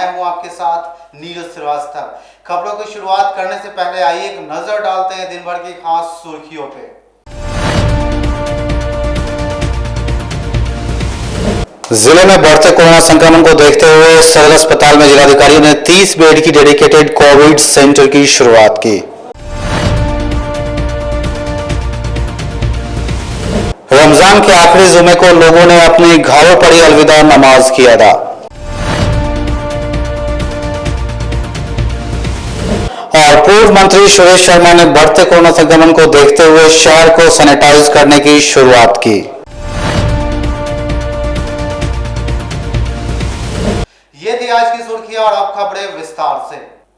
मैं हूं आपके साथ नीरज श्रीवास्तव। खबरों की शुरुआत करने से पहले आइए एक नजर डालते हैं दिन भर की खास सुर्खियों पे। जिले में बढ़ते कोरोना संक्रमण को देखते हुए सदर अस्पताल में जिलाधिकारी ने 30 बेड की डेडिकेटेड कोविड सेंटर की शुरुआत की। रमजान के आखिरी जुमे को लोगों ने अपने घरों पर ही अलविदा नमाज की अदा। और पूर्व मंत्री सुरेश शर्मा ने बढ़ते कोरोना संक्रमण को देखते हुए शहर को सैनिटाइज करने की शुरुआत की। ये थी आज की सुर्खियां और अब खबरें विस्तार से।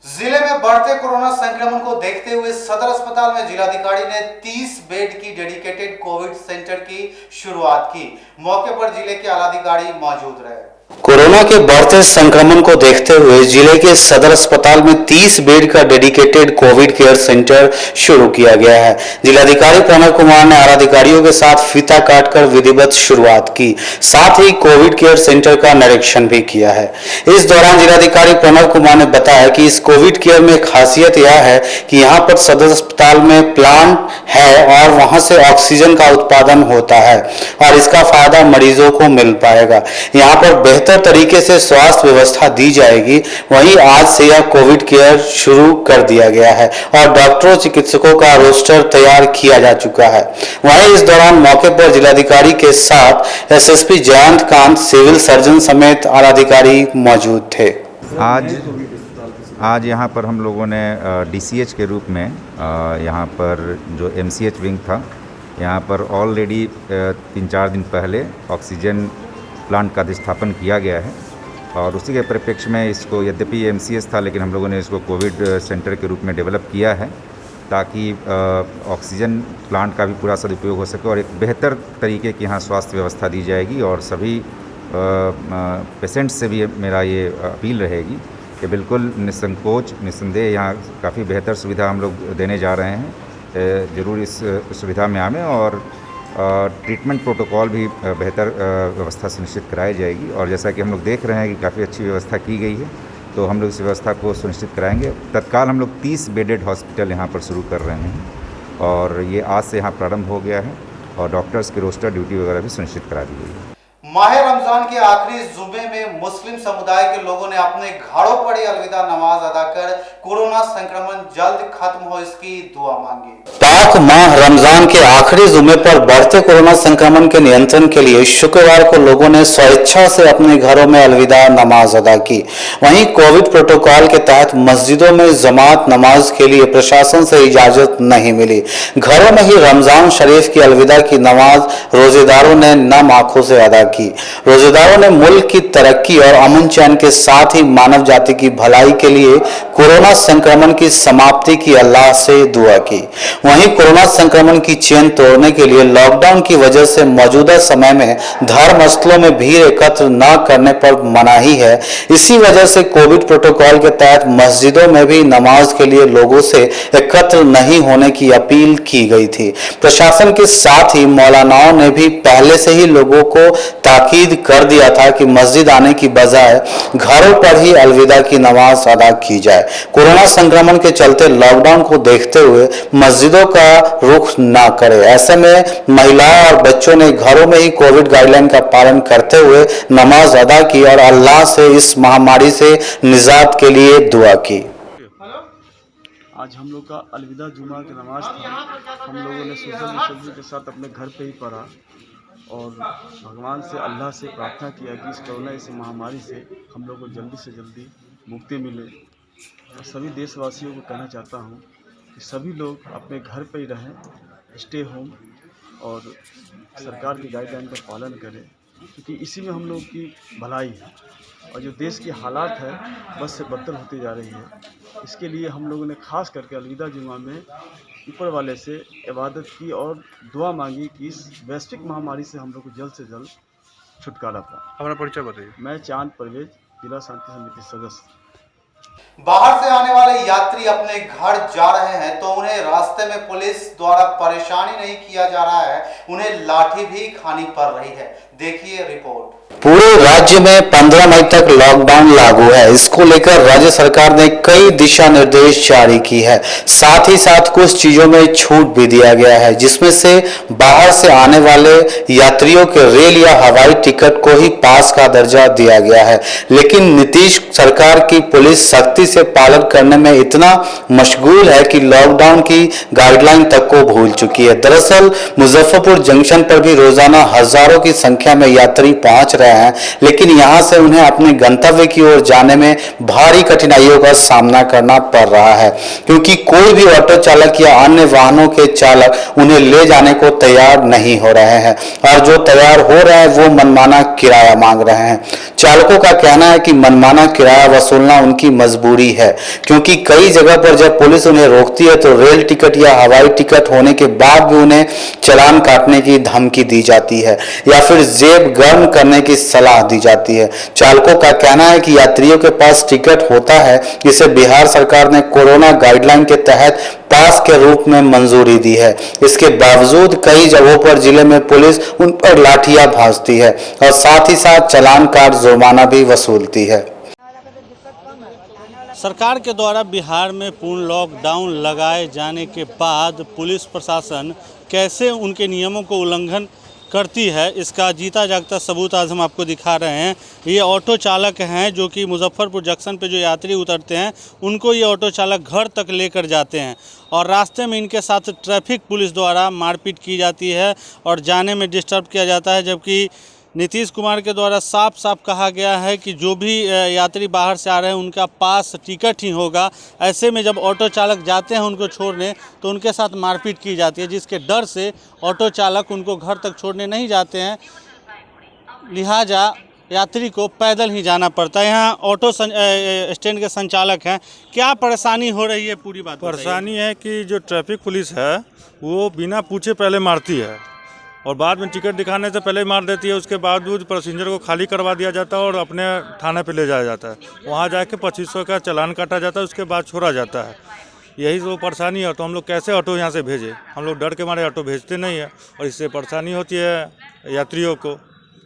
जिले में बढ़ते कोरोना संक्रमण को देखते हुए सदर अस्पताल में जिलाधिकारी ने 30 बेड की डेडिकेटेड कोविड सेंटर की शुरुआत की। मौके पर जिले के आलाधिकारी मौजूद रहे। कोरोना के बढ़ते संक्रमण को देखते हुए जिले के सदर अस्पताल में 30 बेड का डेडिकेटेड कोविड केयर सेंटर शुरू किया गया है। जिलाधिकारी प्रणव कुमार ने आलाधिकारियों के साथ फीता काटकर विधिवत शुरुआत की, साथ ही कोविड केयर सेंटर का निरीक्षण भी किया है। इस दौरान जिलाधिकारी प्रणव कुमार ने बताया कि इस कोविड केयर में खासियत यह है कि यहाँ पर सदर अस्पताल में प्लांट है और वहां से ऑक्सीजन का उत्पादन होता है और इसका फायदा मरीजों को मिल पाएगा। यहाँ पर बेहतर तरीके से स्वास्थ्य व्यवस्था दी जाएगी। वहीं आज से यह कोविड केयर शुरू कर दिया गया है और डॉक्टरों चिकित्सकों का रोस्टर तैयार किया जा चुका है। वहीं इस दौरान मौके पर जिलाधिकारी के साथ SSP Jayant Kant, civil surgeon समेत आलाधिकारी मौजूद थे। आज यहाँ पर हम लोगों ने डीसीएच के रूप में यहाँ पर जो एमसीएच विंग था, यहाँ पर ऑलरेडी 3-4 दिन पहले ऑक्सीजन प्लांट का अधिष्ठापन किया गया है और उसी के परिप्रेक्ष्य में इसको, यद्यपि एमसीएच था लेकिन हम लोगों ने इसको कोविड सेंटर के रूप में डेवलप किया है ताकि ऑक्सीजन प्लांट का भी पूरा सदुपयोग हो सके और एक बेहतर तरीके की यहाँ स्वास्थ्य व्यवस्था दी जाएगी। और सभी पेशेंट्स से भी मेरा ये अपील रहेगी कि बिल्कुल निसंकोच, निस्संदेह यहाँ काफ़ी बेहतर सुविधा हम लोग देने जा रहे हैं। ज़रूर इस सुविधा में आवें और ट्रीटमेंट प्रोटोकॉल भी बेहतर व्यवस्था सुनिश्चित कराई जाएगी। और जैसा कि हम लोग देख रहे हैं कि काफ़ी अच्छी व्यवस्था की गई है, तो हम लोग इस व्यवस्था को सुनिश्चित कराएंगे। तत्काल हम लोग 30 बेडेड हॉस्पिटल यहाँ पर शुरू कर रहे हैं और ये आज से यहाँ प्रारंभ हो गया है और डॉक्टर्स की रोस्टर ड्यूटी वगैरह भी सुनिश्चित करा दी गई है। माह रमजान के आखिरी जुमे में मुस्लिम समुदाय के लोगों ने अपने घरों पर ही अलविदा नमाज अदा कर कोरोना संक्रमण जल्द खत्म हो इसकी दुआ मांगी। पाक माह रमजान के आखिरी जुमे पर बढ़ते कोरोना संक्रमण के नियंत्रण के लिए शुक्रवार को लोगों ने स्वेच्छा से अपने घरों में अलविदा नमाज अदा की। वहीं कोविड प्रोटोकॉल के तहत मस्जिदों में जमात नमाज के लिए प्रशासन से इजाजत नहीं मिली। घरों में ही रमजान शरीफ की अलविदा की नमाज रोजेदारों ने नम आंखों से अदा की। रोजेदारों ने मुल्क की तरक्की और अमन चैन के साथ ही मानव जाति की भलाई के लिए कोरोना संक्रमण की समाप्ति की अल्लाह से दुआ की। वहीं कोरोना संक्रमण की चेन तोड़ने के लिए लॉकडाउन की वजह से मौजूदा समय में धर्म स्थलों में भीड़ एकत्र न करने पर मनाही है। इसी वजह से कोविड प्रोटोकॉल के तहत मस्जिदों में भी नमाज के लिए लोगों से एकत्र नहीं होने की अपील की गई थी। प्रशासन के साथ ही मौलानाओं ने भी पहले से ही लोगों को ताकीद कर दिया था कि मस्जिद आने की बजाय घरों पर ही अलविदा की नमाज अदा की जाए। कोरोना संक्रमण के चलते लॉकडाउन को देखते हुए मस्जिदों का रुख न करें। ऐसे में महिलाओं और बच्चों ने घरों में ही कोविड गाइडलाइन का पालन करते हुए नमाज अदा की और अल्लाह से इस महामारी से निजात के लिए दुआ की। आज हम लोग का अलविदा जुमा की नमाज था। हम लोगों ने सोशल के साथ अपने घर पे ही पढ़ा और भगवान से, अल्लाह से प्रार्थना किया कि इस कोरोना, इस महामारी से हम लोग को जल्दी से जल्दी मुक्ति मिले। और सभी देशवासियों को कहना चाहता हूँ कि सभी लोग अपने घर पे ही रहें, स्टे होम, और सरकार की गाइडलाइन का पालन करें, क्योंकि इसी में हम लोग की भलाई है। और जो देश की हालात है बस से बदतर होती जा रही है। इसके लिए हम लोगों ने खास करके अलविदा जुमा में ऊपर वाले से इबादत की और दुआ मांगी कि इस वैश्विक महामारी से हम लोग को जल्द से जल्द छुटकारा पाए। हमारा परिचय बताइए। मैं चांद परवेज, जिला शांति समिति सदस्य। बाहर से आने वाले यात्री अपने घर जा रहे हैं तो उन्हें रास्ते में पुलिस द्वारा परेशानी नहीं किया जा रहा है, उन्हें लाठी भी खानी पड़ रही है। देखिए रिपोर्ट। पूरे राज्य में 15 मई तक लॉकडाउन लागू है। इसको लेकर राज्य सरकार ने कई दिशा निर्देश जारी की है। साथ ही साथ कुछ चीजों में छूट भी दिया गया है, जिसमें से बाहर से आने वाले यात्रियों के रेल या हवाई टिकट को ही पास का दर्जा दिया गया है। लेकिन नीतीश सरकार की पुलिस सख्ती से पालन करने में इतना मशगूल है कि लॉकडाउन की गाइडलाइन तक को भूल चुकी है। दरअसल मुजफ्फरपुर जंक्शन पर भी रोजाना हजारों की संख्या में यात्री पहुंच रहे हैं, लेकिन यहां से उन्हें अपने गंतव्य की ओर जाने में भारी कठिनाइयों का सामना करना पड़ रहा है, क्योंकि कोई भी ऑटो चालक या अन्य वाहनों के चालक उन्हें ले जाने को तैयार नहीं हो रहे हैं, और जो तैयार हो रहे हैं वो मनमाना किराया मांग रहे हैं। चालकों का कहना है कि मनमाना किराया वसूलना उनकी मजबूरी है, क्योंकि कई जगह पर जब पुलिस उन्हें रोकती है तो रेल टिकट या हवाई टिकट होने के बाद भी उन्हें चालान काटने की धमकी दी जाती है या फिर जेब गर्म करने की सलाह दी जाती है। चालकों का कहना है कि यात्रियों के पास टिकट होता है, जिसे बिहार सरकार ने कोरोना गाइडलाइन के तहत पास के रूप में मंजूरी दी है। इसके बावजूद कई जगहों पर जिले में पुलिस उन पर लाठियां भांजती है और साथ ही साथ चालान काट जुर्माना भी वसूलती है। सरकार के द्वारा बिहार में पूर्ण लॉकडाउन लगाए जाने के बाद पुलिस प्रशासन कैसे उनके नियमों को उल्लंघन करती है, इसका जीता जागता सबूत आज हम आपको दिखा रहे हैं। ये ऑटो चालक हैं जो कि मुजफ्फरपुर जंक्शन पे जो यात्री उतरते हैं उनको ये ऑटो चालक घर तक लेकर जाते हैं, और रास्ते में इनके साथ ट्रैफिक पुलिस द्वारा मारपीट की जाती है और जाने में डिस्टर्ब किया जाता है। जबकि नीतीश कुमार के द्वारा साफ साफ कहा गया है कि जो भी यात्री बाहर से आ रहे हैं उनका पास टिकट ही होगा। ऐसे में जब ऑटो चालक जाते हैं उनको छोड़ने तो उनके साथ मारपीट की जाती है, जिसके डर से ऑटो चालक उनको घर तक छोड़ने नहीं जाते हैं, लिहाजा यात्री को पैदल ही जाना पड़ता है। यहाँ ऑटो स्टैंड के संचालक हैं, क्या परेशानी हो रही है पूरी बात बताइए। परेशानी है कि जो ट्रैफिक पुलिस है वो बिना पूछे पहले मारती है और बाद में टिकट दिखाने से पहले मार देती है। उसके बावजूद पैसेंजर को खाली करवा दिया जाता है और अपने थाने पे ले जाया जाता है। वहाँ जाके 2500 का चालान काटा जाता है, उसके बाद छोड़ा जाता है। यही तो परेशानी है। तो हम लोग कैसे ऑटो यहाँ से भेजें? हम लोग डर के मारे ऑटो भेजते नहीं है और इससे परेशानी होती है यात्रियों को।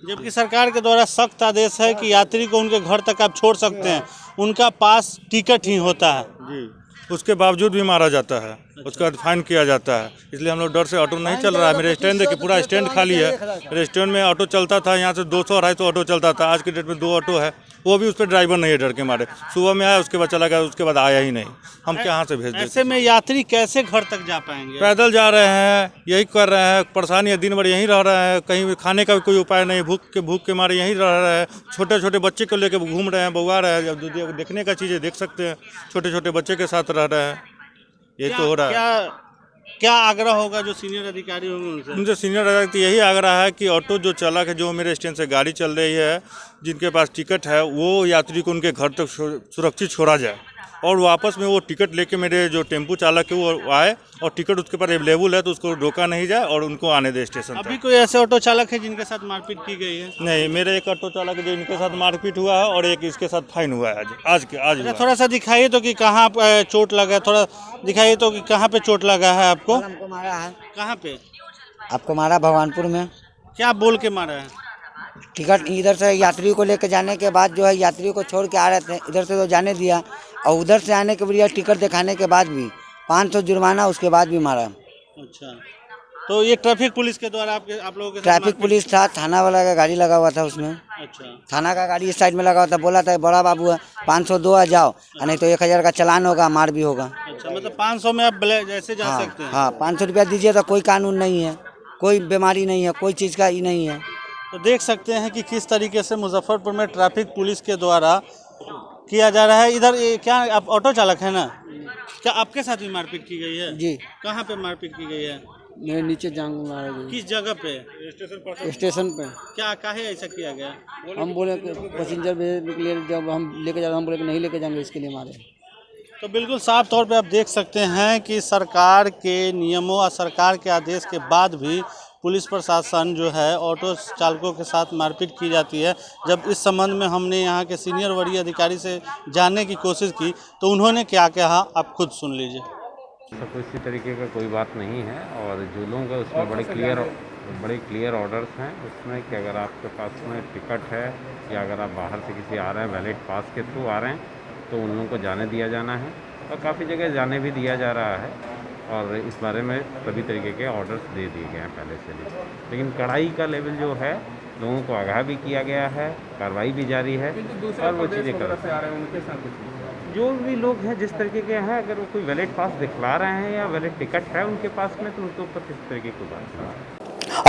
जबकि सरकार के द्वारा सख्त आदेश है कि यात्री को उनके घर तक आप छोड़ सकते हैं, उनका पास टिकट ही होता है जी, उसके बावजूद भी मारा जाता है, उसका फाइन किया जाता है। इसलिए हम लोग डर से ऑटो नहीं चल रहा है। मेरे स्टैंड देखिए, पूरा स्टैंड खाली है। मेरे स्टैंड में ऑटो चलता था, यहाँ से 200-250 ऑटो चलता था। आज के डेट में 2 ऑटो है, वो भी उस पर ड्राइवर नहीं है डर के मारे। सुबह में आया, उसके बाद चला गया, उसके बाद आया ही नहीं। हम कहाँ से भेज दें? ऐसे में यात्री कैसे घर तक जा पाएंगे? पैदल जा रहे हैं, यही कर रहे हैं। परेशानी है, दिन भर यहीं रह रहे हैं, कहीं खाने का भी कोई उपाय नहीं। भूख के मारे यहीं रह रहे हैं। छोटे छोटे बच्चे को लेकर घूम रहे हैं, बउआ रहे हैं। देखने का चीज़ें देख सकते हैं, छोटे छोटे बच्चे के साथ रह रहे हैं। ये तो हो रहा है। क्या आग्रह होगा जो सीनियर अधिकारी होंगे उनसे? सीनियर अधिकारी यही आग्रह है कि ऑटो जो चालक है, जो मेरे स्टैंड से गाड़ी चल रही है, जिनके पास टिकट है, वो यात्री को उनके घर तक सुरक्षित छोड़ा जाए और वापस में वो टिकट लेके मेरे जो टेम्पू चालक है वो आए और टिकट उसके पास अवेलेबल है तो उसको रोका नहीं जाए और उनको आने दे स्टेशन अभी कोई ऐसे ऑटो चालक है जिनके साथ मारपीट की गई है? नहीं, मेरे एक ऑटो चालक है जो इनके साथ मारपीट हुआ है और एक इसके साथ फाइन हुआ है आज हुआ। थोड़ा सा दिखाइए तो कि कहाँ चोट लगा है, थोड़ा दिखाइए तो कि कहाँ पे चोट लगा है आपको? हमको मारा है। कहाँ पे आपको मारा? भगवानपुर में। क्या बोल के मारा है? टिकट इधर से यात्री को लेकर जाने के बाद जो है यात्री को छोड़ के आ रहे थे, इधर से तो जाने दिया और उधर से आने के बाद टिकट दिखाने के बाद भी 500 जुर्माना, उसके बाद भी मारा। अच्छा, तो ये ट्रैफिक पुलिस के द्वारा आप लोगों के? ट्रैफिक पुलिस था, थाना वाला का गाड़ी लगा हुआ था उसमें। अच्छा, थाना का गाड़ी इस साइड में लगा हुआ था। बोला था बड़ा बाबू है 500 दो आ जाओ, नहीं तो 1000 का चालान होगा, मार भी होगा। अच्छा, मतलब 500 में आप जैसे जा सकते हैं? हाँ, 500 रुपया दीजिए तो कोई कानून नहीं है, कोई बीमारी नहीं है, कोई चीज़ का ही नहीं है। तो देख सकते हैं कि किस तरीके से मुजफ्फरपुर में ट्रैफिक पुलिस के द्वारा किया जा रहा है। इधर क्या आप ऑटो चालक है ना, क्या आपके साथ भी मारपीट की गई है? जी। कहाँ पे मारपीट की गई है? मेरे नीचे जांग मारा गया। किस जगह पे? स्टेशन पे। क्या काहे ऐसा किया गया? हम बोले कि पैसेंजर भेजने के लिए, जब हम लेके जा रहे हम बोले कि नहीं लेके जाएंगे, इसके लिए मारे। तो बिल्कुल साफ तौर पे आप देख सकते हैं कि सरकार के नियमों और सरकार के आदेश के बाद भी पुलिस प्रशासन जो है ऑटो चालकों के साथ मारपीट की जाती है। जब इस संबंध में हमने यहाँ के सीनियर वरीय अधिकारी से जानने की कोशिश की तो उन्होंने क्या कहा आप खुद सुन लीजिए। सब इसी तरीके का कोई बात नहीं है और जो लोग हैं उसमें बड़े क्लियर ऑर्डर्स हैं उसमें कि अगर आपके पास में टिकट है या अगर आप बाहर से किसी आ रहे हैं वैलिड पास के थ्रू आ रहे हैं तो उन लोगों को जाने दिया जाना है और काफ़ी जगह जाने भी दिया जा रहा है और इस बारे में सभी तरीके के ऑर्डर्स दे दिए गए हैं पहले से भी। लेकिन कड़ाई का लेवल जो है लोगों को आगाह भी किया गया है, कार्रवाई भी जारी है और वो चीज़ें कर रहे हैं उनके साथ जो भी लोग हैं जिस तरीके के हैं अगर वो कोई वैलिड पास दिखला रहे हैं या वैलिड टिकट है उनके पास में तो उनके ऊपर किस तरीके की बात है।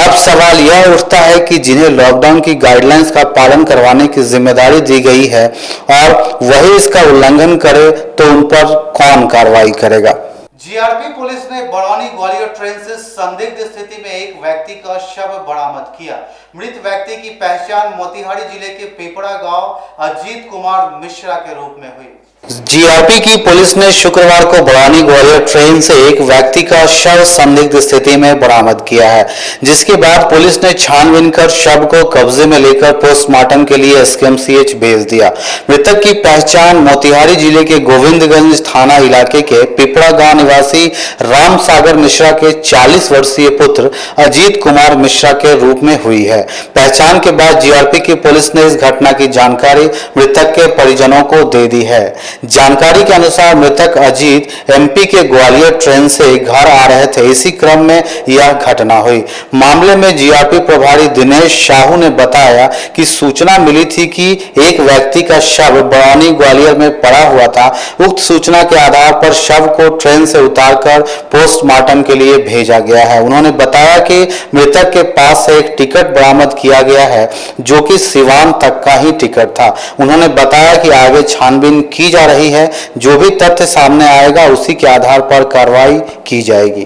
अब सवाल यह उठता है कि जिन्हें लॉकडाउन की गाइडलाइंस का पालन करवाने की जिम्मेदारी दी गई है और वही इसका उल्लंघन करे तो उन पर कौन कार्रवाई करेगा। जीआरपी पुलिस ने बड़ौनी ग्वालियर ट्रेन से संदिग्ध स्थिति में एक व्यक्ति का शव बरामद किया। मृत व्यक्ति की पहचान मोतिहारी जिले के पेपड़ा गांव अजीत कुमार मिश्रा के रूप में हुई। जीआरपी की पुलिस ने शुक्रवार को बड़ौनी ग्वालियर ट्रेन से एक व्यक्ति का शव संदिग्ध स्थिति में बरामद किया है, जिसके बाद पुलिस ने छानबीन कर शव को कब्जे में लेकर पोस्टमार्टम के लिए एसकेएमसीएच भेज दिया। मृतक की पहचान मोतिहारी जिले के गोविंदगंज थाना इलाके के पिपड़ा गांव निवासी राम सागर मिश्रा के 40 वर्षीय पुत्र अजीत कुमार मिश्रा के रूप में हुई है। पहचान के बाद जीआरपी की पुलिस ने इस घटना की जानकारी मृतक के परिजनों को दे दी है। जानकारी के अनुसार मृतक अजीत एमपी के ग्वालियर ट्रेन से घर आ रहे थे, इसी क्रम में यह घटना हुई। मामले में जीआरपी प्रभारी दिनेश साहू ने बताया कि सूचना मिली थी कि एक व्यक्ति का शव बड़ौनी ग्वालियर में पड़ा हुआ था। उक्त सूचना के आधार पर शव को ट्रेन से उतारकर पोस्टमार्टम के लिए भेजा गया है। उन्होंने बताया कि मृतक के पास से एक टिकट बरामद किया गया है जो कि सिवान तक का ही टिकट था। उन्होंने बताया कि आगे छानबीन की जा रही है, जो भी तथ्य सामने आएगा उसी के आधार पर कार्रवाई की जाएगी।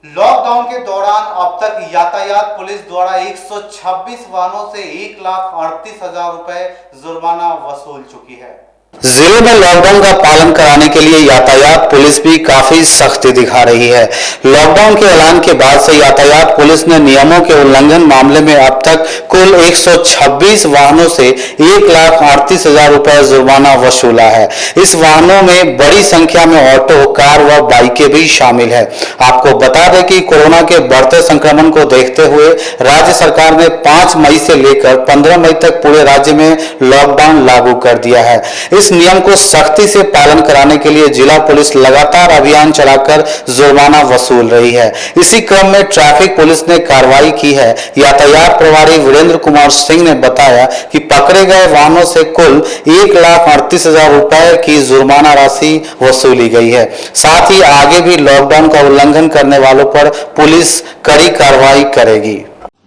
लॉकडाउन के दौरान अब तक यातायात पुलिस द्वारा 126 वाहनों से 1,38,000 रुपए जुर्माना वसूल चुकी है। जिले में लॉकडाउन का पालन कराने के लिए यातायात पुलिस भी काफी सख्ती दिखा रही है। लॉकडाउन के ऐलान के बाद से यातायात पुलिस ने नियमों के उल्लंघन मामले में अब तक कुल 126 वाहनों से 1,38,000 रुपए जुर्माना वसूला है। इस वाहनों में बड़ी संख्या में ऑटो, कार व बाइकें भी शामिल है। आपको बता दें कि कोरोना के बढ़ते संक्रमण को देखते हुए राज्य सरकार ने 5 मई से लेकर 15 मई तक पूरे राज्य में लॉकडाउन लागू कर दिया है। इस नियम को सख्ती से पालन कराने के लिए जिला पुलिस लगातार अभियान चलाकर जुर्माना वसूल रही है। इसी क्रम में ट्रैफिक पुलिस ने कार्रवाई की है। यातायात प्रभारी वीरेंद्र कुमार सिंह ने बताया कि पकड़े गए वाहनों से कुल 1,38,000 रुपए की जुर्माना राशि वसूली गई है। साथ ही आगे भी लॉकडाउन का उल्लंघन करने वालों पर पुलिस कड़ी कार्रवाई करेगी।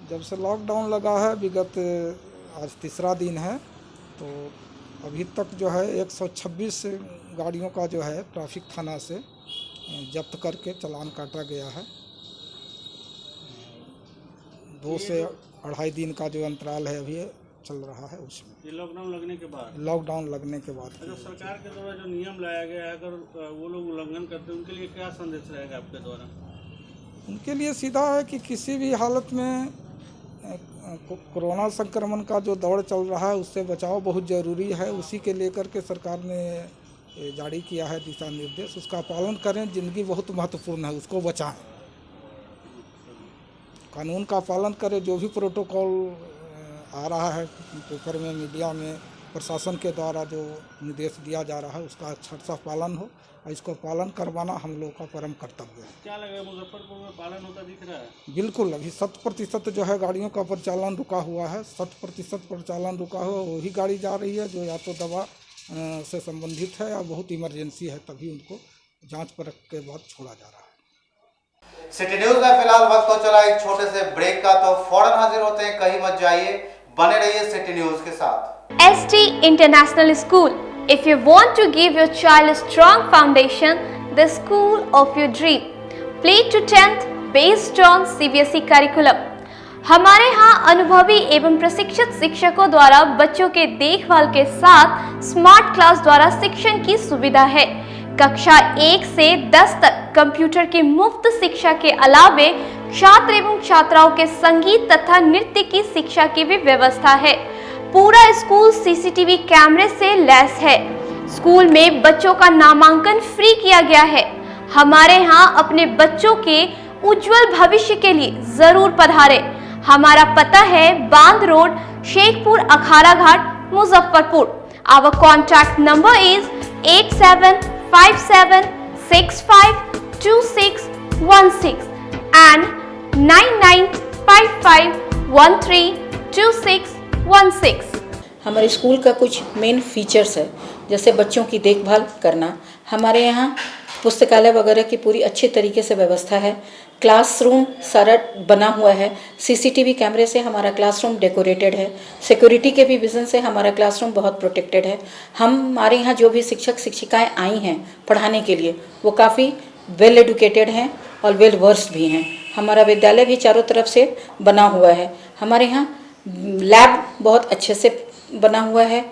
जब से लॉकडाउन लगा है विगत आज तीसरा दिन है, तो अभी तक जो है 126 गाड़ियों का जो है ट्रैफिक थाना से जब्त करके चालान काटा गया है। 2 से 2.5 दिन का जो अंतराल है अभी चल रहा है उसमें। ये लॉकडाउन लगने के बाद अच्छा, सरकार के द्वारा जो नियम लाया गया है अगर वो लोग उल्लंघन करते हैं उनके लिए क्या संदेश रहेगा आपके द्वारा? उनके लिए सीधा है कि किसी भी हालत में कोरोना संक्रमण का जो दौर चल रहा है उससे बचाव बहुत ज़रूरी है। उसी के लेकर के सरकार ने जारी किया है दिशा निर्देश, उसका पालन करें। ज़िंदगी बहुत महत्वपूर्ण है, उसको बचाएं, कानून का पालन करें। जो भी प्रोटोकॉल आ रहा है पेपर में, मीडिया में, प्रशासन के द्वारा जो निर्देश दिया जा रहा है उसका अच्छा पालन हो और इसको पालन करवाना हम लोगों का परम कर्तव्य है। क्या लगा मुजफ्फरपुर में पालन होता दिख रहा है? बिल्कुल, अभी 100% जो है गाड़ियों का परिचालन रुका हुआ है। 100% परिचालन रुका हुआ, वही गाड़ी जा रही है जो या तो दवा से संबंधित है या बहुत इमरजेंसी है, तभी उनको जांच परख के बाद छोड़ा जा रहा है। सिटी न्यूज में फिलहाल वक्त हो चला एक छोटे से ब्रेक का, तो फौरन हाजिर होते हैं, कहीं मत जाइए, बने रहिए सिटी न्यूज के साथ। ST International School. If you want to give your child a strong foundation, the school of your dream. Play to 10th based on CBSE curriculum. हमारे यहाँ अनुभवी एवं प्रशिक्षित शिक्षकों द्वारा बच्चों के देखभाल के साथ स्मार्ट क्लास द्वारा शिक्षण की सुविधा है। कक्षा 1 से 10 तक कंप्यूटर की मुफ्त शिक्षा के अलावे छात्र एवं छात्राओं के संगीत तथा नृत्य की शिक्षा की भी व्यवस्था है। पूरा स्कूल सीसीटीवी कैमरे से लैस है। स्कूल में बच्चों का नामांकन फ्री किया गया है। हमारे यहाँ अपने बच्चों के उज्जवल भविष्य के लिए जरूर पधारें। हमारा पता है बांध road, Shekhpur, Akhara Ghat, Muzaffarpur. Our contact number is 8757652616 and 9955132616। हमारे स्कूल का कुछ मेन फीचर्स है, जैसे बच्चों की देखभाल करना। हमारे यहाँ पुस्तकालय वगैरह की पूरी अच्छी तरीके से व्यवस्था है। क्लासरूम सारा बना हुआ है। सीसीटीवी कैमरे से हमारा क्लासरूम डेकोरेटेड है। सिक्योरिटी के भी विजन से हमारा क्लासरूम बहुत प्रोटेक्टेड है। हमारे यहाँ जो भी शिक्षक शिक्षिकाएं आई हैं पढ़ाने के लिए, वो काफ़ी वेल एडुकेटेड हैं और वेल वर्स्ड भी हैं। हमारा विद्यालय भी चारों तरफ से बना हुआ है। हमारे यहाँ लैब बहुत अच्छे से बना हुआ है।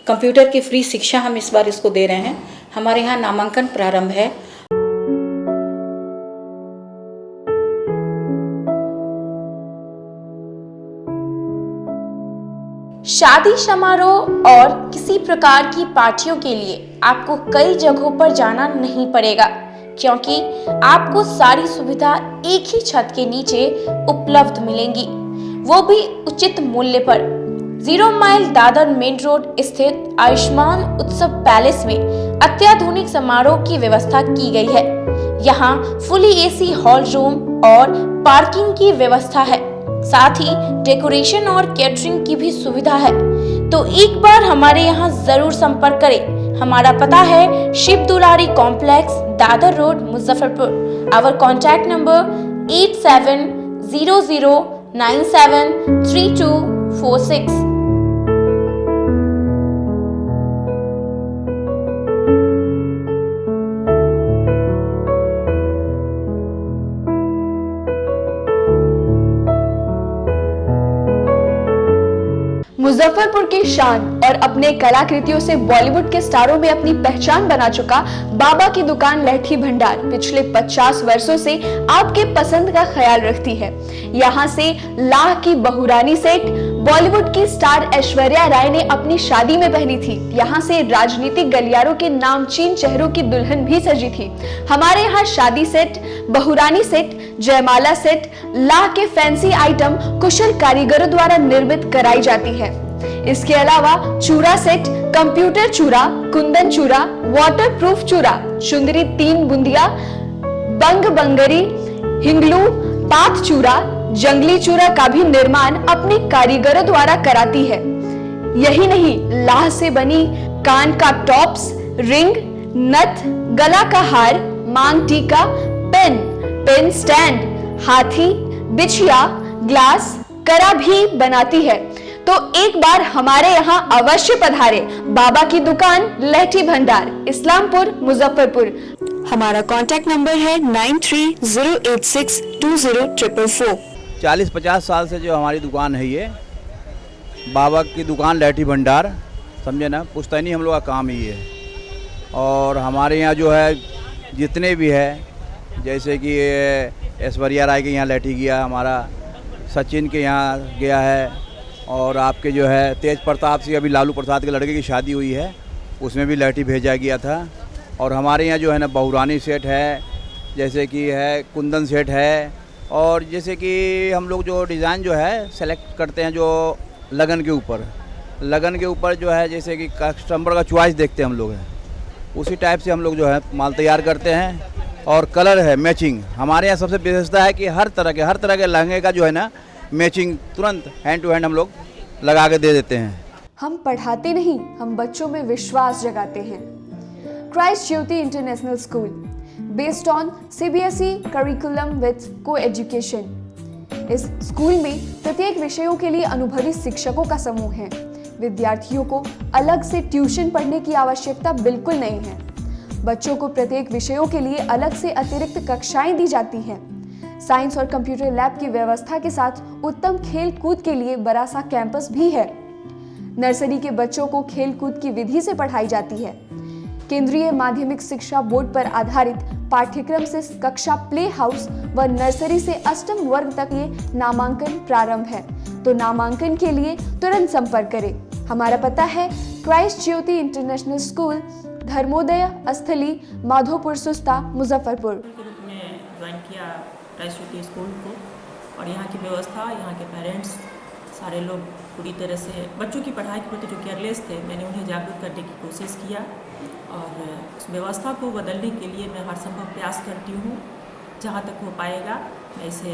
कंप्यूटर की फ्री शिक्षा हम इस बार इसको दे रहे हैं। हमारे यहाँ नामांकन प्रारंभ है। शादी समारोह और किसी प्रकार की पार्टियों के लिए आपको कई जगहों पर जाना नहीं पड़ेगा, क्योंकि आपको सारी सुविधा एक ही छत के नीचे उपलब्ध मिलेंगी, वो भी उचित मूल्य पर। 0 माइल दादर मेन रोड स्थित आयुष्मान उत्सव पैलेस में अत्याधुनिक समारोह की व्यवस्था की गई है। यहाँ फुली एसी हॉल रूम और पार्किंग की व्यवस्था है, साथ ही डेकोरेशन और कैटरिंग की भी सुविधा है। तो एक बार हमारे यहाँ जरूर संपर्क करें। हमारा पता है Shiv Dulari complex, Dadar road, Muzaffarpur. Our contact number 8700973246। Muzaffarpur की शान और अपने कलाकृतियों से बॉलीवुड के स्टारों में अपनी पहचान बना चुका बाबा की दुकान लहठी भंडार पिछले 50 वर्षों से आपके पसंद का ख्याल रखती है। यहाँ से लाह की बहुरानी सेट बॉलीवुड की स्टार ऐश्वर्या राय ने अपनी शादी में पहनी थी। यहाँ से राजनीतिक गलियारों के नामचीन चेहरों की दुल्हन भी सजी थी। हमारे यहाँ शादी सेट, बहुरानी सेट, जयमाला सेट, लाह के फैंसी आइटम कुशल कारीगरों द्वारा निर्मित कराई जाती है। इसके अलावा चूड़ा सेट, कंप्यूटर चूड़ा, कुंदन चूड़ा, वाटरप्रूफ चूड़ा, चुंदरी 3 बुंदिया, बंग बंगरी, हिंगलू, पात चूड़ा, जंगली चूड़ा का भी निर्माण अपने कारीगरों द्वारा कराती है। यही नहीं, लाह से बनी कान का टॉप्स, रिंग, नथ, गला का हार, मांग टीका, पेन स्टैंड, हाथी, बिछिया, ग्लास, करा भी बनाती है। तो एक बार हमारे यहाँ अवश्य पधारे। बाबा की दुकान लहठी भंडार, इस्लामपुर, मुजफ्फरपुर। हमारा कांटेक्ट नंबर है 9308620444। 40-50 साल से जो हमारी दुकान है, ये बाबा की दुकान लहठी भंडार, समझे ना, पुश्तैनी हम लोग का काम ही है। और हमारे यहाँ जो है जितने भी है, जैसे कि ऐश्वर्या राय के यहाँ लहठी गया, हमारा सचिन के यहाँ गया है, और आपके जो है तेज प्रताप सिंह, अभी लालू प्रसाद के लड़के की शादी हुई है, उसमें भी लहठी भेजा गया था। और हमारे यहाँ जो है ना बहुरानी सेट है, जैसे कि है कुंदन सेट है, और जैसे कि हम लोग जो डिज़ाइन जो है सेलेक्ट करते हैं जो लगन के ऊपर जो है, जैसे कि कस्टमर का चॉइस देखते हैं हम लोग, है उसी टाइप से हम लोग जो है माल तैयार करते हैं। और कलर है मैचिंग, हमारे यहाँ सबसे विशेषता है कि हर तरह के लहंगे का जो है ना मैचिंग तुरंत हैंड टू हैंड हम लोग लगा के दे देते हैं। हम पढ़ाते नहीं, हम बच्चों में विश्वास जगाते हैं। Christ Jyoti international school, based on CBSE curriculum with coeducation. इस स्कूल में प्रत्येक विषयों के लिए अनुभवी शिक्षकों का समूह है। विद्यार्थियों को अलग से ट्यूशन पढ़ने की आवश्यकता बिल्कुल नहीं है। बच्चों को प्रत्येक विषयों के लिए अलग से अतिरिक्त कक्षाएं दी जाती हैं। साइंस और कंप्यूटर लैब की व्यवस्था के साथ उत्तम खेल कूद के लिए बड़ा सा कैंपस भी है। नर्सरी के बच्चों को खेल कूद की विधि से पढ़ाई जाती है। केंद्रीय माध्यमिक शिक्षा बोर्ड पर आधारित पाठ्यक्रम से कक्षा प्ले हाउस व नर्सरी से अष्टम वर्ग तक ये नामांकन प्रारंभ है। तो नामांकन के लिए तुरंत संपर्क करें। हमारा पता है Christ Jyoti international school, Dharmodaya स्थली, माधोपुर सुस्ता, मुजफ्फरपुर। के रूप में ज्वाइन किया क्राइस्ट ज्योति स्कूल को, और यहाँ की व्यवस्था, यहाँ के पेरेंट्स सारे लोग पूरी तरह से बच्चों की पढ़ाई के प्रति जो केयरलेस थे, मैंने उन्हें जागरूक करने की कोशिश किया और उस व्यवस्था को बदलने के लिए मैं हर संभव प्रयास करती हूँ। जहाँ तक हो पाएगा मैं इसे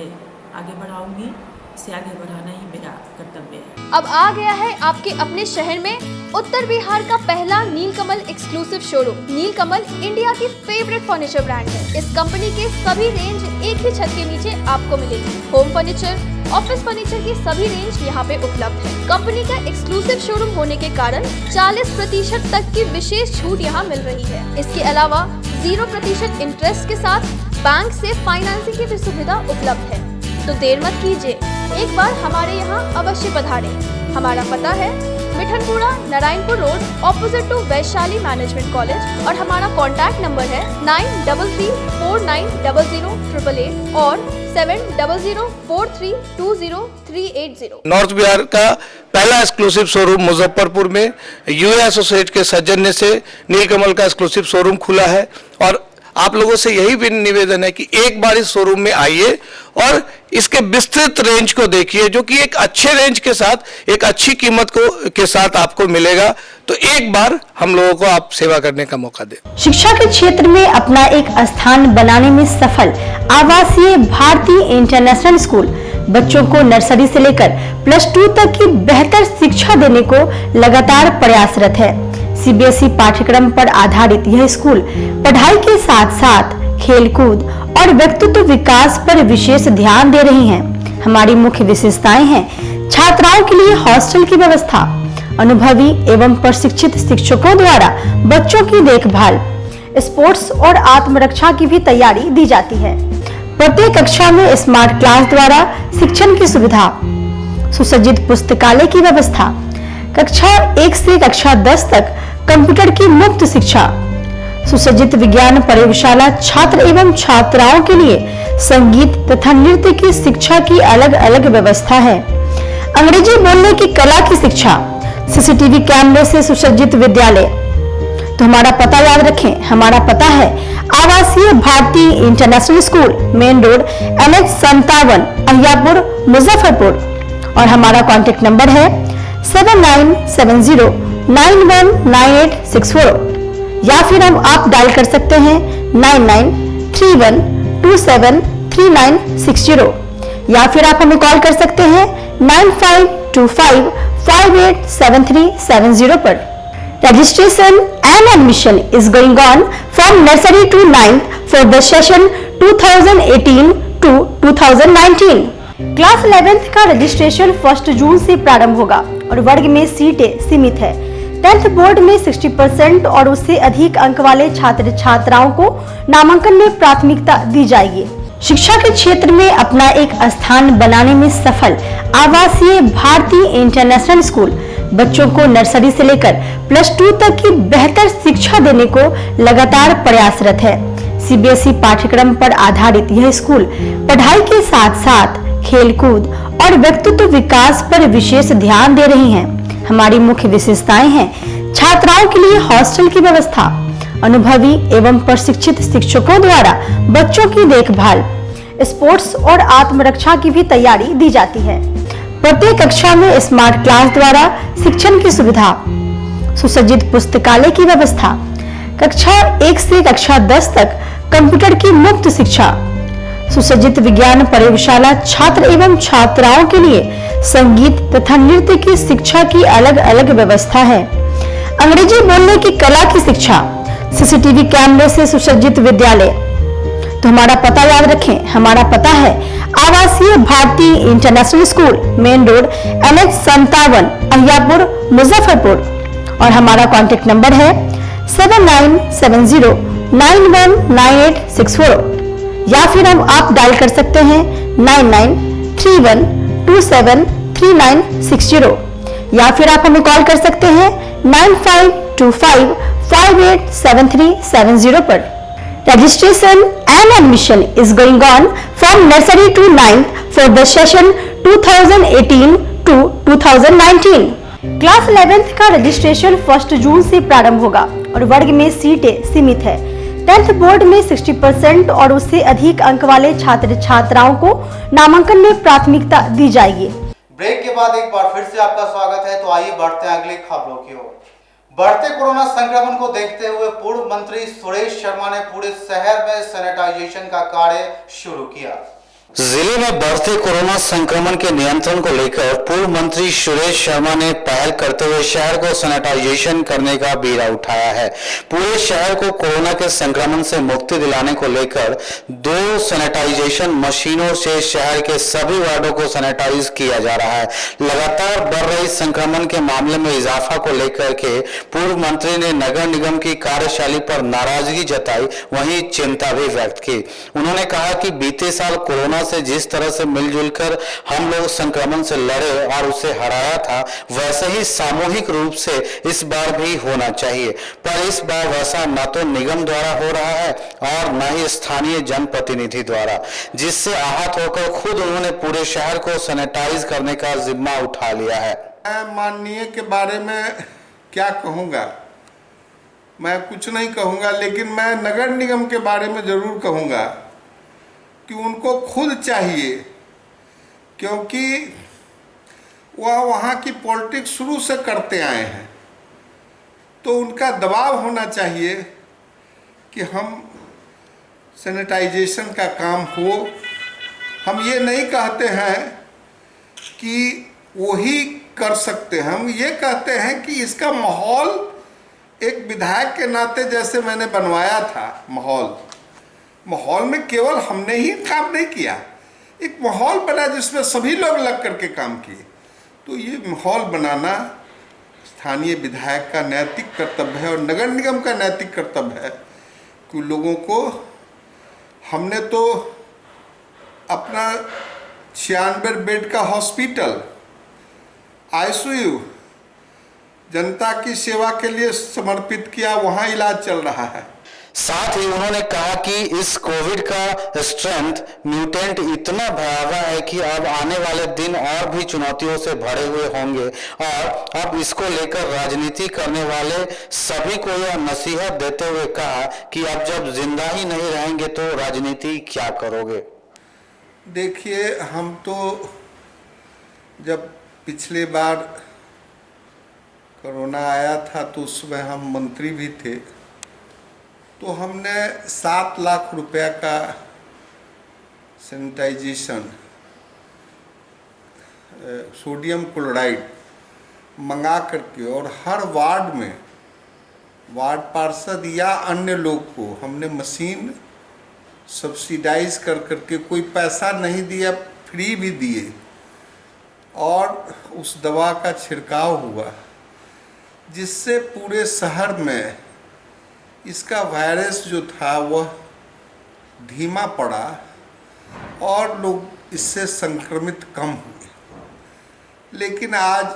आगे बढ़ाऊँगी, इसे आगे बढ़ाना ही मेरा कर्तव्य है। अब आ गया है आपके अपने शहर में उत्तर बिहार का पहला नीलकमल एक्सक्लूसिव शोरूम। नीलकमल इंडिया की फेवरेट फर्नीचर ब्रांड है। इस कंपनी के सभी रेंज एक ही छत के नीचे आपको मिलेगी। होम फर्नीचर, ऑफिस फर्नीचर की सभी रेंज यहाँ पे उपलब्ध है। कंपनी का एक्सक्लूसिव शोरूम होने के कारण 40% तक की विशेष छूट यहाँ मिल रही है। इसके अलावा 0% इंटरेस्ट के साथ बैंक से फाइनेंसिंग की भी सुविधा उपलब्ध है। तो देर मत कीजिए, एक बार हमारे यहाँ अवश्य पधारें। हमारा पता है Mithanpura, Narayanpur road, opposite to Vaishali management college, और हमारा कॉन्टैक्ट नंबर है 9334900888 और 7004320380। नॉर्थ बिहार का पहला एक्सक्लूसिव शोरूम मुजफ्फरपुर में यूए एसोसिएट के सौजन्य से नीलकमल का एक्सक्लूसिव शोरूम खुला है। और आप लोगों से यही भी निवेदन है कि एक बार इस शोरूम में आइए और इसके विस्तृत रेंज को देखिए, जो कि एक अच्छे रेंज के साथ एक अच्छी कीमत के साथ आपको मिलेगा। तो एक बार हम लोगों को आप सेवा करने का मौका दें। शिक्षा के क्षेत्र में अपना एक स्थान बनाने में सफल आवासीय भारती इंटरनेशनल स्कूल बच्चों को नर्सरी से लेकर +2 तक की बेहतर शिक्षा देने को लगातार प्रयासरत है। सीबीएसई पाठ्यक्रम पर आधारित यह स्कूल पढ़ाई के साथ साथ खेलकूद और व्यक्तित्व विकास पर विशेष ध्यान दे रही हैं। हमारी मुख्य विशेषताएं हैं छात्राओं के लिए हॉस्टल की व्यवस्था, अनुभवी एवं प्रशिक्षित शिक्षकों द्वारा बच्चों की देखभाल, स्पोर्ट्स और आत्मरक्षा की भी तैयारी दी जाती है। प्रत्येक कक्षा में स्मार्ट क्लास द्वारा शिक्षण की सुविधा, सुसज्जित पुस्तकालय की व्यवस्था, कक्षा 1 से कक्षा 10 तक कंप्यूटर की मुफ्त शिक्षा, सुसज्जित विज्ञान प्रयोगशाला, छात्र एवं छात्राओं के लिए संगीत तथा नृत्य की शिक्षा की अलग अलग व्यवस्था है। अंग्रेजी बोलने की कला की शिक्षा, सीसीटीवी कैमरे से सुसज्जित विद्यालय। तो हमारा पता याद रखें, हमारा पता है आवासीय Bharti International School, main road NH57, Ahiyapur, Muzaffarpur. और हमारा कॉन्टेक्ट नंबर है 7970919864, या फिर आप डायल कर सकते हैं 9931273960, या फिर आप हमें कॉल कर सकते हैं 9525587370 पर। Registration and admission is going on from nursery to 9th for the session 2018 to 2019. Class 11th का रजिस्ट्रेशन 1 जून से प्रारंभ होगा और वर्ग में सीटें सीमित है। 10th बोर्ड में 60% और उससे अधिक अंक वाले छात्र छात्राओं को नामांकन में प्राथमिकता दी जाएगी। शिक्षा के क्षेत्र में अपना एक स्थान बनाने में सफल आवासीय भारती इंटरनेशनल स्कूल बच्चों को नर्सरी से लेकर +2 तक की बेहतर शिक्षा देने को लगातार प्रयासरत है। सीबीएसई पाठ्यक्रम पर आधारित यह स्कूल पढ़ाई के साथ साथ खेलकूद और व्यक्तित्व विकास पर विशेष ध्यान दे रही हैं। हमारी मुख्य विशेषताएं हैं छात्राओं के लिए हॉस्टल की व्यवस्था, अनुभवी एवं प्रशिक्षित शिक्षकों द्वारा बच्चों की देखभाल, स्पोर्ट्स और आत्मरक्षा की भी तैयारी दी जाती है। प्रत्येक कक्षा में स्मार्ट क्लास द्वारा शिक्षण की सुविधा, सुसज्जित पुस्तकालय की व्यवस्था, कक्षा 1 से कक्षा 10 तक कंप्यूटर की मुफ्त शिक्षा, सुसज्जित विज्ञान प्रयोगशाला, छात्र एवं छात्राओं के लिए संगीत तथा नृत्य की शिक्षा की अलग अलग व्यवस्था है। अंग्रेजी बोलने की कला की शिक्षा, सीसीटीवी कैमरे से सुसज्जित विद्यालय। तो हमारा पता याद रखें, हमारा पता है आवासीय Bharti International School, main road NH57, Ahiyapur, Muzaffarpur. और हमारा कॉन्टेक्ट नंबर है 7970919864, या फिर आप डायल कर सकते हैं 9931273960, या फिर आप हमें कॉल कर सकते हैं 9525 587370 पर। Registration and admission is going on from nursery to 9th for the session 2018 to 2019। Class 11th का रजिस्ट्रेशन 1 जून से प्रारंभ होगा और वर्ग में सीटें सीमित है। 10th बोर्ड में 60% और उससे अधिक अंक वाले छात्र छात्राओं को नामांकन में प्राथमिकता दी जाएगी। ब्रेक के बाद एक बार फिर से आपका स्वागत है। तो आइए बढ़ते हैं अगली खबरों की ओर। बढ़ते कोरोना संक्रमण को देखते हुए पूर्व मंत्री सुरेश शर्मा ने पूरे शहर में सैनिटाइजेशन का कार्य शुरू किया। जिले में बढ़ते कोरोना संक्रमण के नियंत्रण को लेकर पूर्व मंत्री सुरेश शर्मा ने पहल करते हुए शहर को सैनिटाइजेशन करने का बीड़ा उठाया है। पूरे शहर को कोरोना के संक्रमण से मुक्ति दिलाने को लेकर 2 सैनिटाइजेशन मशीनों से शहर के सभी वार्डों को सैनिटाइज किया जा रहा है। लगातार बढ़ रही संक्रमण के मामले में इजाफा को लेकर के पूर्व मंत्री ने नगर निगम की कार्यशैली पर नाराजगी जताई, वहीं चिंता भी व्यक्त की। उन्होंने कहा कि बीते साल कोरोना से जिस तरह से मिलजुल कर हम लोग संक्रमण से लड़े और उसे हराया था, वैसे ही सामूहिक रूप से इस बार भी होना चाहिए। पर इस बार वैसा न तो निगम द्वारा हो रहा है और न ही स्थानीय जनप्रतिनिधि द्वारा, जिससे आहत होकर खुद उन्होंने पूरे शहर को सैनिटाइज करने का जिम्मा उठा लिया है। माननीय के बारे में क्या कहूँगा, मैं कुछ नहीं कहूँगा, लेकिन मैं नगर निगम के बारे में जरूर कहूँगा कि उनको खुद चाहिए, क्योंकि वह वहाँ की पॉलिटिक्स शुरू से करते आए हैं, तो उनका दबाव होना चाहिए कि हम सैनिटाइजेशन का काम हो। हम ये नहीं कहते हैं कि वही कर सकते हैं, हम ये कहते हैं कि इसका माहौल एक विधायक के नाते जैसे मैंने बनवाया था माहौल में केवल हमने ही काम नहीं किया, एक माहौल बना जिसमें सभी लोग लग करके काम किए। तो ये माहौल बनाना स्थानीय विधायक का नैतिक कर्तव्य है और नगर निगम का नैतिक कर्तव्य है कि लोगों को, हमने तो अपना 96 बेड का हॉस्पिटल, ICU जनता की सेवा के लिए समर्पित किया, वहाँ इलाज चल रहा है। साथ ही उन्होंने कहा कि इस कोविड का स्ट्रेंथ म्यूटेंट इतना भयावह है कि अब आने वाले दिन और भी चुनौतियों से भरे हुए होंगे और अब इसको लेकर राजनीति करने वाले सभी को यह नसीहत देते हुए कहा कि अब जब जिंदा ही नहीं रहेंगे तो राजनीति क्या करोगे। देखिए, हम तो जब पिछले बार कोरोना आया था तो उस समय हम मंत्री भी थे, तो हमने 7 लाख रुपया का सैनिटाइजेशन सोडियम क्लोराइड मंगा करके और हर वार्ड में वार्ड पार्षद या अन्य लोग को हमने मशीन सब्सिडाइज कर करके, कोई पैसा नहीं दिया, फ्री भी दिए, और उस दवा का छिड़काव हुआ, जिससे पूरे शहर में इसका वायरस जो था वह धीमा पड़ा और लोग इससे संक्रमित कम हुए। लेकिन आज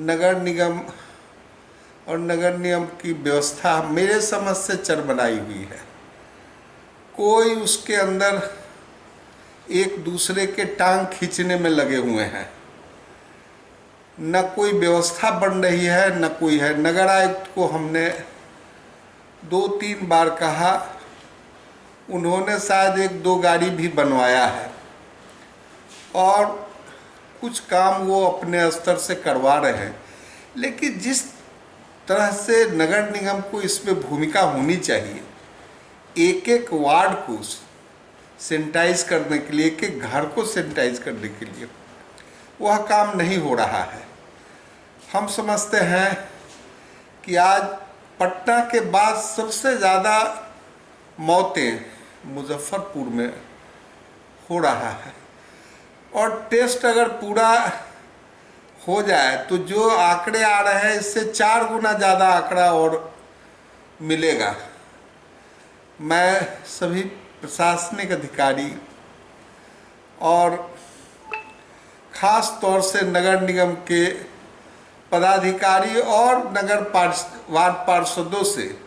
नगर निगम और नगर निगम की व्यवस्था मेरे समझ से चरमराई हुई है। कोई उसके अंदर एक दूसरे के टांग खींचने में लगे हुए हैं, न कोई व्यवस्था बन रही है न कोई है। नगर आयुक्त को हमने 2-3 बार कहा, उन्होंने शायद 1-2 गाड़ी भी बनवाया है और कुछ काम वो अपने स्तर से करवा रहे हैं, लेकिन जिस तरह से नगर निगम को इसमें भूमिका होनी चाहिए, एक वार्ड को सैनिटाइज करने के लिए, एक घर को सैनिटाइज करने के लिए, वह काम नहीं हो रहा है। हम समझते हैं कि आज पटना के बाद सबसे ज़्यादा मौतें मुजफ्फरपुर में हो रहा है, और टेस्ट अगर पूरा हो जाए तो जो आंकड़े आ रहे हैं इससे 4 गुना ज़्यादा आंकड़ा और मिलेगा। मैं सभी प्रशासनिक अधिकारी और ख़ास तौर से नगर निगम के पदाधिकारी और वार्ड पार्षदों से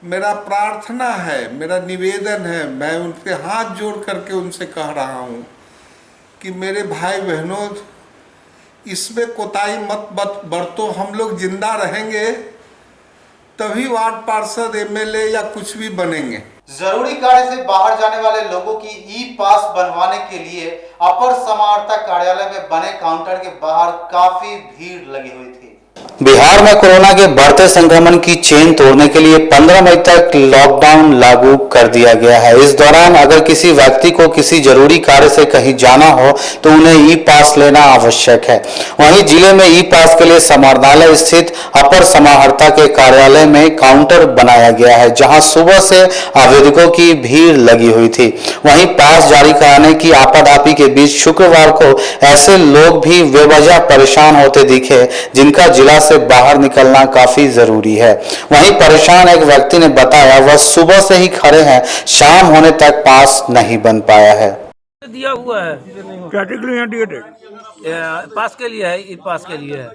मेरा प्रार्थना है, मेरा निवेदन है, मैं उनके हाथ जोड़ करके उनसे कह रहा हूँ कि मेरे भाई बहनों, इसमें कोताही मत बरतो। हम लोग जिंदा रहेंगे तभी वार्ड पार्षद, एमएलए या कुछ भी बनेंगे। जरूरी कार्य से बाहर जाने वाले लोगों की ई पास बनवाने के लिए अपर समाहर्ता कार्यालय में बने काउंटर के बाहर काफी भीड़ लगी हुई थी। बिहार में कोरोना के बढ़ते संक्रमण की चेन तोड़ने के लिए 15 मई तक लॉकडाउन लागू कर दिया गया है। इस दौरान अगर किसी व्यक्ति को किसी जरूरी कार्य से कहीं जाना हो तो उन्हें ई पास लेना आवश्यक है। वहीं जिले में ई पास के लिए समाहरणालय स्थित अपर समाहर्ता के कार्यालय में काउंटर बनाया गया है, जहां सुबह से आवेदकों की भीड़ लगी हुई थी। वहीं पास जारी कराने की आपाधापी के बीच शुक्रवार को ऐसे लोग भी बेवजह परेशान होते दिखे जिनका जिला से बाहर निकलना काफी जरूरी है। वहीं परेशान एक व्यक्ति ने बताया वह सुबह से ही खड़े हैं, शाम होने तक पास नहीं बन पाया है। दिया हुआ है कैटेगरी पास के लिए है, ई पास के लिए है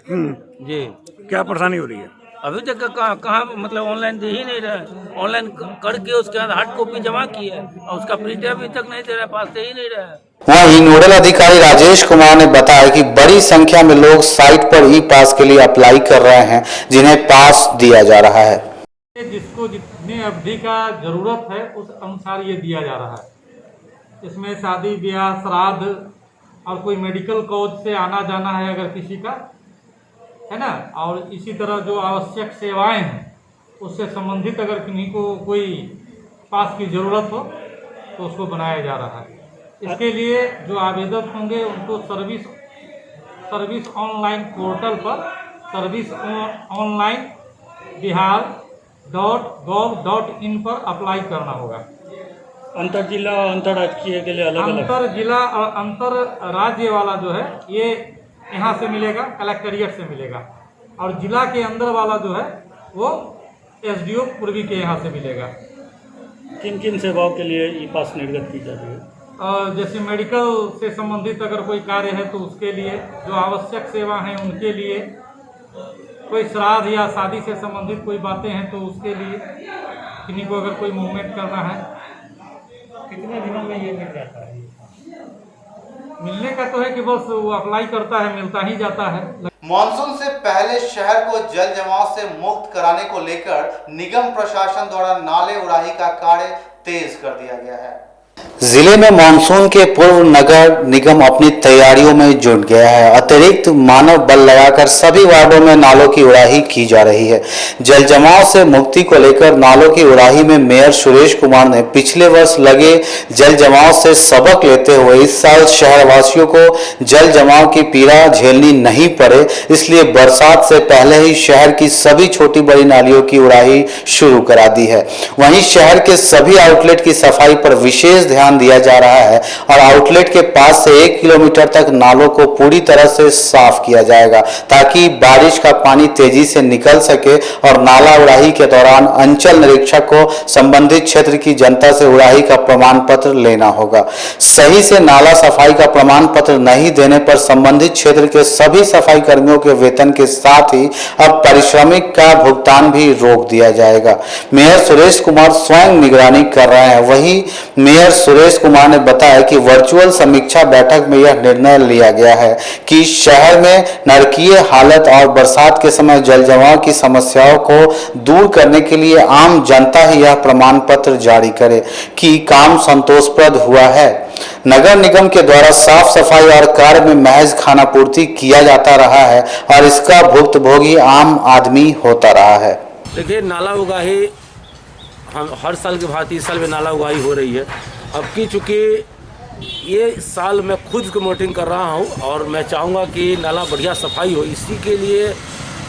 जी। क्या परेशानी हो रही है? अभी तक कहाँ मतलब ऑनलाइन दे ही नहीं रहा। ऑनलाइन करके उसके बाद हार्ड कॉपी जमा की है और उसका प्रिंट अभी तक नहीं दे रहा, पास दे ही नहीं रहा है। वहीं नोडल अधिकारी राजेश कुमार ने बताया कि बड़ी संख्या में लोग साइट पर ई पास के लिए अप्लाई कर रहे हैं, जिन्हें पास दिया जा रहा है। जिसको जितनी अवधि का जरूरत है उस अनुसार ये दिया जा रहा है। इसमें शादी ब्याह श्राद्ध और कोई मेडिकल कॉज से आना जाना है अगर किसी का, है ना, और इसी तरह जो आवश्यक सेवाएं हैं उससे संबंधित अगर किन्हीं को कोई पास की ज़रूरत हो तो उसको बनाया जा रहा है। इसके लिए जो आवेदक होंगे उनको सर्विस ऑनलाइन पोर्टल पर सर्विस ऑनलाइन बिहार.gov.in पर अप्लाई करना होगा। अंतर जिला और अंतर राजकीय के लिए अलग अलग अंतर जिला और अंतर राज्य वाला जो है ये यहाँ से मिलेगा, कलेक्ट्रेट से मिलेगा, और जिला के अंदर वाला जो है वो एसडीओ पूर्वी के यहाँ से मिलेगा। किन किन सेवाओं के लिए ई पास निर्गत की जा रही है? जैसे मेडिकल से संबंधित अगर कोई कार्य है तो उसके लिए, जो आवश्यक सेवा हैं उनके लिए, कोई श्राद्ध या शादी से संबंधित कोई बातें हैं तो उसके लिए, किन्हीं को अगर कोई मूवमेंट करना है। कितने दिनों में ये मिल जाता है? मिलने का तो है कि बस वो अप्लाई करता है, मिलता ही जाता है। मॉनसून से पहले शहर को जल जमाव से मुक्त कराने को लेकर निगम प्रशासन द्वारा नाले उड़ाही का कार्य तेज कर दिया गया है। जिले में मानसून के पूर्व नगर निगम अपनी तैयारियों में जुट गया है। अतिरिक्त मानव बल लगाकर सभी वार्डों में नालों की उड़ाही की जा रही है। जल जमाव से मुक्ति को लेकर नालों की उड़ाही में मेयर सुरेश कुमार ने पिछले वर्ष लगे जल जमाव से सबक लेते हुए इस साल शहरवासियों को जल जमाव की पीड़ा झेलनी नहीं पड़े, इसलिए बरसात से पहले ही शहर की सभी छोटी बड़ी नालियों की उड़ाही शुरू करा दी है। वहीं शहर के सभी आउटलेट की सफाई पर विशेष ध्यान दिया जा रहा है और आउटलेट के पास से 1 किलोमीटर तक नालों को पूरी तरह से साफ किया जाएगा, ताकि बारिश का पानी तेजी से निकल सके और नाला उड़ाही के दौरान अंचल निरीक्षक को संबंधित क्षेत्र की जनता से उड़ाही का प्रमाण पत्र लेना होगा। सही से नाला सफाई का प्रमाण पत्र नहीं देने पर संबंधित क्षेत्र के सभी सफाई कर्मियों के वेतन के साथ ही अब पारिश्रमिक का भुगतान भी रोक दिया जाएगा। मेयर सुरेश कुमार स्वयं निगरानी कर रहे हैं। वहीं मेयर सुरेश कुमार ने बताया कि वर्चुअल समीक्षा बैठक में यह निर्णय लिया गया है कि शहर में नारकीय हालत और बरसात के समय जल जमाव की समस्याओं को दूर करने के लिए आम जनता ही यह प्रमाण पत्र जारी करे कि काम संतोषप्रद हुआ है। नगर निगम के द्वारा साफ सफाई और कार्य में महज खानापूर्ति किया जाता रहा है और इसका भुक्तभोगी आम आदमी होता रहा है। देखिए, नाला उगाही हम हर साल की भांति इस साल में नाला उगाही हो रही है। अब की चूँकि ये साल मैं खुद प्रमोटिंग कर रहा हूँ और मैं चाहूँगा कि नाला बढ़िया सफाई हो। इसी के लिए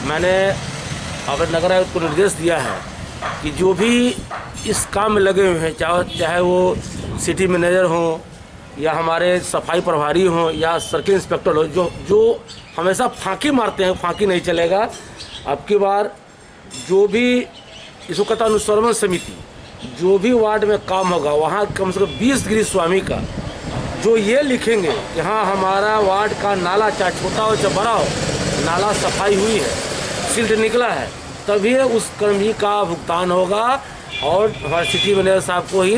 मैंने अपने नगर आयुक्त को निर्देश दिया है कि जो भी इस काम में लगे हुए हैं, चाहे वो सिटी मैनेजर हों या हमारे सफाई प्रभारी हों या सर्किल इंस्पेक्टर हो, जो हमेशा फांकी मारते हैं, फांकी नहीं चलेगा। अब की बार जो भी इसको कहता अनुश्रवण समिति, जो भी वार्ड में काम होगा वहाँ कम से कम 20 गिरी स्वामी का जो ये लिखेंगे कि हाँ हमारा वार्ड का नाला चाहे छोटा हो चाहे बड़ा हो, नाला सफाई हुई है, सिल्ट निकला है, तभी उस कर्मी का भुगतान होगा और हमारे सिटी मैनेजर साहब को ही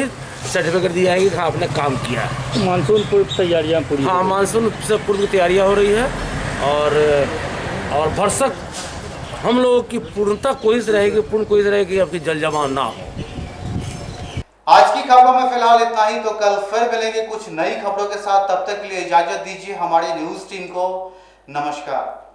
सर्टिफिकेट दिया है कि हाँ आपने काम किया है। मानसून पूर्व तैयारियाँ पूरी? हाँ, मानसून से पूर्व तैयारियाँ हो रही है और भरसक हम लोगों की पूर्ण कोशिश रहेगी आपकी जल जमाव ना हो। आज की खबरों में फिलहाल इतना ही, तो कल फिर मिलेंगे कुछ नई खबरों के साथ। तब तक के लिए इजाजत दीजिए हमारी न्यूज टीम को। नमस्कार।